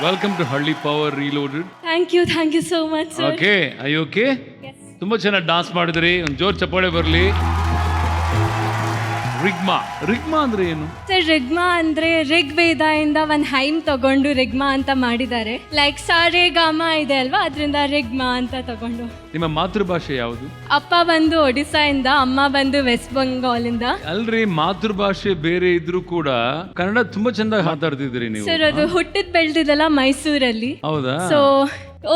Welcome to ಹಳ್ಳಿ power reloaded. Thank you so much sir. Okay, I okay? ತುಂಬಾ ಚೆನ್ನಾಗಿ dance ಮಾಡಿದ್ರಿ. ಒಂದು ಜೋರ್ ಚಪ್ಪಾಳೆ ಬರಲಿ. ರಿಗ್ಮಾ ಅಂದ್ರೆ ಏನು ಸರ್? ರಿಗ್ಮಾ ಅಂದ್ರೆ ಋಗ್ವೇದ ಇಂದ ಒಂದು ಹೈಮ್ ತಗೊಂಡು ರಿಗ್ಮಾ ಅಂತ ಮಾಡಿದ್ದಾರೆ. ಲೈಕ್ ಸಾರೆ ಗಾಮ ಇದೆ ಅಲ್ವಾ, ಅದರಿಂದ ರಿಗ್ಮಾ ಅಂತ ತಗೊಂಡು. ನಿಮ್ಮ ಮಾತೃಭಾಷೆ ಯಾವುದು? ಅಪ್ಪ ಬಂದು ಒಡಿಸ್ಸಾ ಇಂದ, ಅಮ್ಮ ಬಂದು ವೆಸ್ಟ್ ಬೆಂಗಾಲ್ ಇಂದ. ಅಲ್ರಿ, ಮಾತೃಭಾಷೆ ಬೇರೆ ಇದ್ರೂ ಕೂಡ ಕನ್ನಡ ತುಂಬಾ ಚಂದಾಗಿ ಮಾತಾಡ್ತಿದ್ರಿ ನೀವು. ಸರ್ ಅದು ಹುಟ್ಟಿದ್ ಬೆಳೆದಿದ್ದೆಲ್ಲ ಮೈಸೂರಲ್ಲಿ. ಹೌದಾ? ಸೊ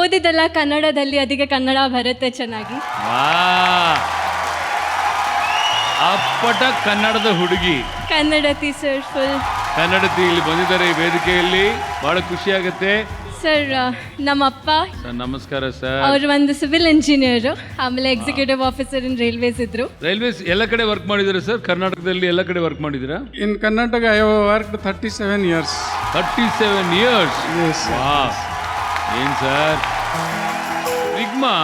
ಓದಿದ್ದೆಲ್ಲ ಕನ್ನಡದಲ್ಲಿ, ಅದಕ್ಕೆ ಕನ್ನಡ ಬರುತ್ತೆ ಚೆನ್ನಾಗಿ. ಅಪ್ಪಟ ಕನ್ನಡದ ಹುಡುಗಿ, ಕನ್ನಡತಿ ಸರ್, ಫುಲ್ ಕನ್ನಡತಿ ಇಲ್ಲಿ ಬಂದಿದ್ದಾರೆ ಈ ವೇದಿಕೆಯಲ್ಲಿ. ಬಹಳ ಖುಷಿ ಆಗುತ್ತೆ ಸರ್. ನಮ್ಮಪ್ಪ ಸರ್, ನಮಸ್ಕಾರ ಸರ್. ಅವರು ಒಂದು ಸಿವಿಲ್ ಇಂಜಿನಿಯರ್, ಆಮೇಲೆ ಎಕ್ಸಿಕ್ಯೂಟಿವ್ ಆಫೀಸರ್ ಇನ್ ರೈಲ್ವೇಸ್ ಇದ್ರು. ರೈಲ್ವೇಸ್ ಎಲ್ಲ ಕಡೆ ವರ್ಕ್ ಮಾಡಿದ್ದೀರಾ ಸರ್? ಕರ್ನಾಟಕದಲ್ಲಿ ಎಲ್ಲ ಕಡೆ ವರ್ಕ್ ಮಾಡಿದ್ದೀರಾ? In Karnataka, I have worked 37 years. 37 years? Yes. Wow. ಏನ್ ಸರ್, ರಿಗ್ಮಾ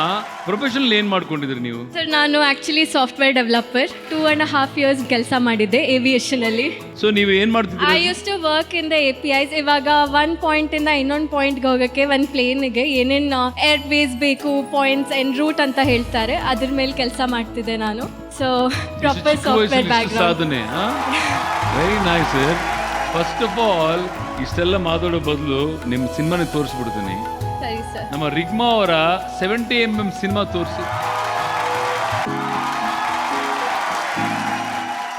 ಪ್ರೊಫೆಷನಲ್ ಏನ್ ಮಾಡ್ಕೊಂಡಿದ್ರಿ ನೀವು? ಸರ್ ನಾನು ಆಕ್ಚುಲಿ ಸಾಫ್ಟ್ವೇರ್ ಡೆವಲಪರ್. 2.5 years ಕೆಲಸ ಮಾಡಿದ್ದೆ ಏವಿಯೇಷನ್ ಅಲ್ಲಿ. ಸೊ ನೀವು ಏನ್ ಮಾಡ್ತಿದ್ರಿ? I used to work in the APIs. ಇವಾಗ ಒಂದು ಪಾಯಿಂಟ್ ಇಂದ ಇನ್ನೊಂದು ಪಾಯಿಂಟ್ಗೆ ಹೋಗೋಕ್ಕೆ ಒಂದು ಪ್ಲೇನ್ಗೆ ಏನೇನು ಏರ್ ವೇಸ್ ಬೇಕು, ಪಾಯಿಂಟ್ಸ್ ಅಂಡ್ ರೂಟ್ ಅಂತ ಹೇಳ್ತಾರೆ, ಅದ್ರ ಮೇಲೆ ಕೆಲಸ ಮಾಡ್ತಿದ್ದೆ ನಾನು. So proper software background. ಸಾಧನೆ. Very nice sir. First of all ಇಷ್ಟೆಲ್ಲ ಮಾತಾಡೋ ಬದಲು ನಿಮ್ಮ ಸಿನಿಮಾನೇ ತೋರಿಸ್ಬಿಡ್ತೀನಿ. ಸರಿ ಸರ್. ನಮ್ಮ ರಿಗ್ಮಾ ಅವರ 70mm ಸಿನಿಮಾ ತೋರಿಸಿ.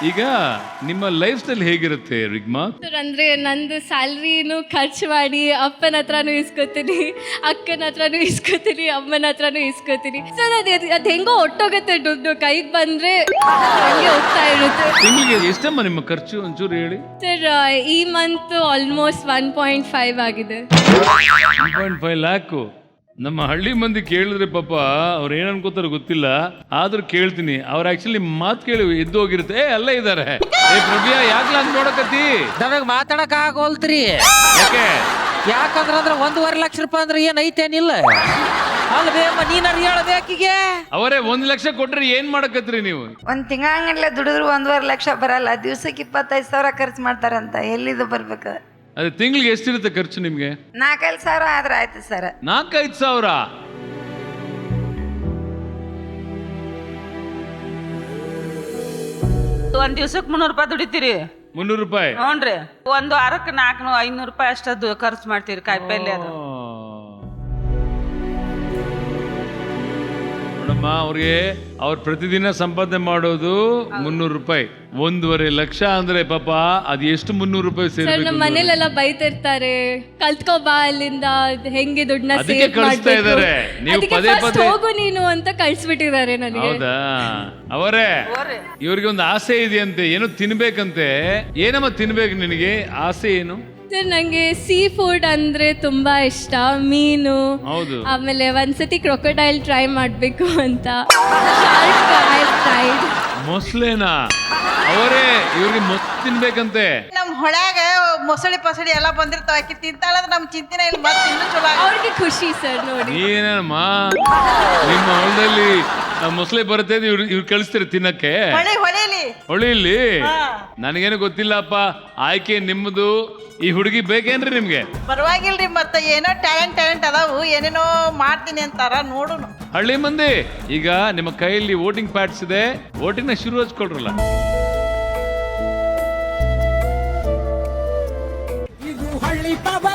ಈಗ ನಿಮ್ಮ ಲೈಫ್ ಸ್ಟೈಲ್ ಹೇಗಿರುತ್ತೆ ರಿಗ್ಮಾ? ಸರ್ ಅಂದ್ರೆ ನಂದು ಸ್ಯಾಲ್ರಿನೂ ಖರ್ಚು ಮಾಡಿ ಅಪ್ಪನ ಹತ್ರನೂ ಇಸ್ಕೊತೀನಿ, ಅಕ್ಕನ ಹತ್ರನೂ ಇಸ್ಕೊತೀನಿ, ಅಮ್ಮನ ಹತ್ರನೂ ಇಸ್ಕೊತೀನಿ. ಸರ್ ಅದು ಹೆಂಗೋ ಒಟ್ಟೋಗುತ್ತೆ, ದುಡ್ಡು ಕೈಗೆ ಬಂದ್ರೆ ಹಂಗೆ ಹೋಗ್ತಾ ಇರುತ್ತೆ. ತಿಂಗಳಿಗೆ ಎಷ್ಟಮ್ಮ ನಿಮ್ಮ ಖರ್ಚು ಒಂಚೂರು ಹೇಳಿ. ಸರ್ ಈ ಮಂತ್ ಆಲ್ಮೋಸ್ಟ್ 1.5 ಆಗಿದೆ. 1.5 lakh. ನಮ್ಮ ಹಳ್ಳಿ ಮಂದಿ ಕೇಳಿದ್ರೆ ಪಾಪ ಅವ್ರು ಏನ್ ಅನ್ಕೋತಾರ ಗೊತ್ತಿಲ್ಲ, ಆದ್ರೂ ಕೇಳ್ತೀನಿ. ಅವ್ರು ಆಕ್ಚುಲಿ ಮಾತು ಕೇಳಿ ಎದ್ದು ಹೋಗಿರುತ್ತೆ. ಅಲ್ಲೇ ಇದಾರೆ. ಏ ಪ್ರಭ್ಯಾ, ಯಾಕ್ಲ ಅಂತ ನೋಡಕತ್ತಿ? ನಮಗ್ ಮಾತಾಡಕ್ ಆಗೋಲ್ತ್ರಿ. ಯಾಕೆ? ಯಾಕಂದ್ರ 1.5 ಲಕ್ಷ ರೂಪಾಯಿ ಅಂದ್ರೆ ಏನ್ ಐತೇನಿಲ್ಲ. ಅಲ್ಬೇಮ್ಮ, ನೀನಾರು ಹೇಳ್ಬೇಕೀಗ. ಅವರೇ 1 ಲಕ್ಷ ಕೊಟ್ರೆ ಏನ್ ಮಾಡಕತ್ರಿ ನೀವು? ಒಂದ್ ತಿಂಗಳಂಗಲ್ಲ ದುಡಿದ್ರು 1.5 ಲಕ್ಷ ಬರಲ್ಲ. ದಿವ್ಸಕ್ಕೆ 25,000 ಖರ್ಚು ಮಾಡ್ತಾರಂತ. ಎಲ್ಲಿದು ಬರ್ಬೇಕು? ಅದೇ ತಿಂಗಳಿಗೆ ಎಷ್ಟಿರುತ್ತೆ ಖರ್ಚು ನಿಮ್ಗೆ? 4-5 ಸಾವಿರ ಆದ್ರೆ ಆಯ್ತು ಸರ್. 4-5 ಸಾವಿರ? ಒಂದ್ ದಿವ್ಸಕ್ಕೆ 300 ರೂಪಾಯಿ ದುಡಿತೀರಿ. 300 ರೂಪಾಯಿ? ಹ್ಞೂನ್ರಿ. ಒಂದು ವಾರಕ್ಕೆ 400-500 ರೂಪಾಯಿ ಅಷ್ಟದ್ದು ಖರ್ಚು ಮಾಡ್ತೀರಿ ಕಾಯಿಪಲ್ಲೆ ಅದು. ನೋಡಮ್ಮ, ಅವ್ರಿಗೆ ಅವ್ರು ಪ್ರತಿದಿನ ಸಂಪಾದನೆ ಮಾಡೋದು 300 ರೂಪಾಯಿ. 1.5 ಲಕ್ಷ ಅಂದ್ರೆ ಪಾಪ ಅದು ಎಷ್ಟು 300 ರೂಪಾಯಿ ಸರ್ ಸೇರ್ಬೇಕು? ನಮ್ಮ ಮನೇಲೆಲ್ಲ ಬೈತಿರ್ತಾರೆ, ಕಲ್ತ್ಕೋ ಬಾ ಅಲ್ಲಿಂದ, ಹೆಂಗೆ ದುಡ್ಡನ್ನ ಅದಕ್ಕೆ ಸೇವ್ ಕಳಿಸ್ತಾ ಇದಾರೆ. ನೀವು ಪದೇ ಪದೇ ಹೋಗು ನೀನು ಅಂತ ಕಳ್ಸಿಬಿಟ್ಟಿದ್ದಾರೆ ನನಗೆ. ಹೌದಾ? ಅವರೇ, ಇವ್ರಿಗೆ ಒಂದು ಆಸೆ ಇದೆಯಂತೆ, ಏನೋ ತಿನ್ಬೇಕಂತೆ. ಏನಮ್ಮ ತಿನ್ಬೇಕು ನಿನಗೆ? ಆಸೆ ಏನು? ಸರ್ ನಂಗೆ ಸೀ ಫುಡ್ ಅಂದ್ರೆ ತುಂಬಾ ಇಷ್ಟ. ಮೀನು, ಹೌದು. ಆಮೇಲೆ ಒಂದ್ಸತಿ ಕ್ರೊಕೊಡೈಲ್ ಟ್ರೈ ಮಾಡ್ಬೇಕು ಅಂತ. Shark fried. ಮೊಸಳೆನಾ? ಅವರೇ, ಇವ್ರಿಗೆ ಮೊಸಳೆ ತಿನ್ಬೇಕಂತೆ. ನಮ್ ಹೊಳ್ಯಾಗ ಮೊಸಳಿ ಪಸಳಿ ಎಲ್ಲ ಬಂದಿರ್ತಾವ. ಆಕಿ ತಿಂತಾಳಂದ್ರೆ ನಮ್ ಚಿಂತಿನ ಇಲ್ಲಿ ಮತ್ತೆ ಇನ್ನೂ ಚಲೋ. ಅವ್ರಿಗೆ ಖುಷಿ ಸರ್ ನೋಡಿ. ಏನಮ್ಮ, ನಿಮ್ಮ ಹೊಲದಲ್ಲಿ ಮೊಸಳೆ ಬರುತ್ತೆ, ಇವ್ರು ಕಳಿಸ್ತೀರಿ ತಿನ್ನಕ್ಕೆ? ಹೊಳಿಲಿ ಹೊಳಿಲಿ? ನನಗೇನು ಗೊತ್ತಿಲ್ಲಪ್ಪ. ಆಯ್ಕೆ ನಿಮ್ಮದು. ಈ ಹುಡುಗಿ ಬೇಕೇನ್ರಿ ನಿಮ್ಗೆ? ಪರವಾಗಿಲ್ರಿ. ಮತ್ತೆ ಏನೋ ಟ್ಯಾಲೆಂಟ್ ಅದಾವು, ಏನೇನೋ ಮಾಡ್ತೀನಿ ಅಂತಾರ, ನೋಡುನು. ಹಳ್ಳಿ ಮಂದಿ, ಈಗ ನಿಮ್ಮ ಕೈಯಲ್ಲಿ ವೋಟಿಂಗ್ ಪ್ಯಾಡ್ಸ್ ಇದೆ, ವೋಟಿಂಗ್ ನ ಶುರು ಹಚ್ಕೊಳ್ರಲ್ಲ. ಇದು ಹಳ್ಳಿ ಪವರ್.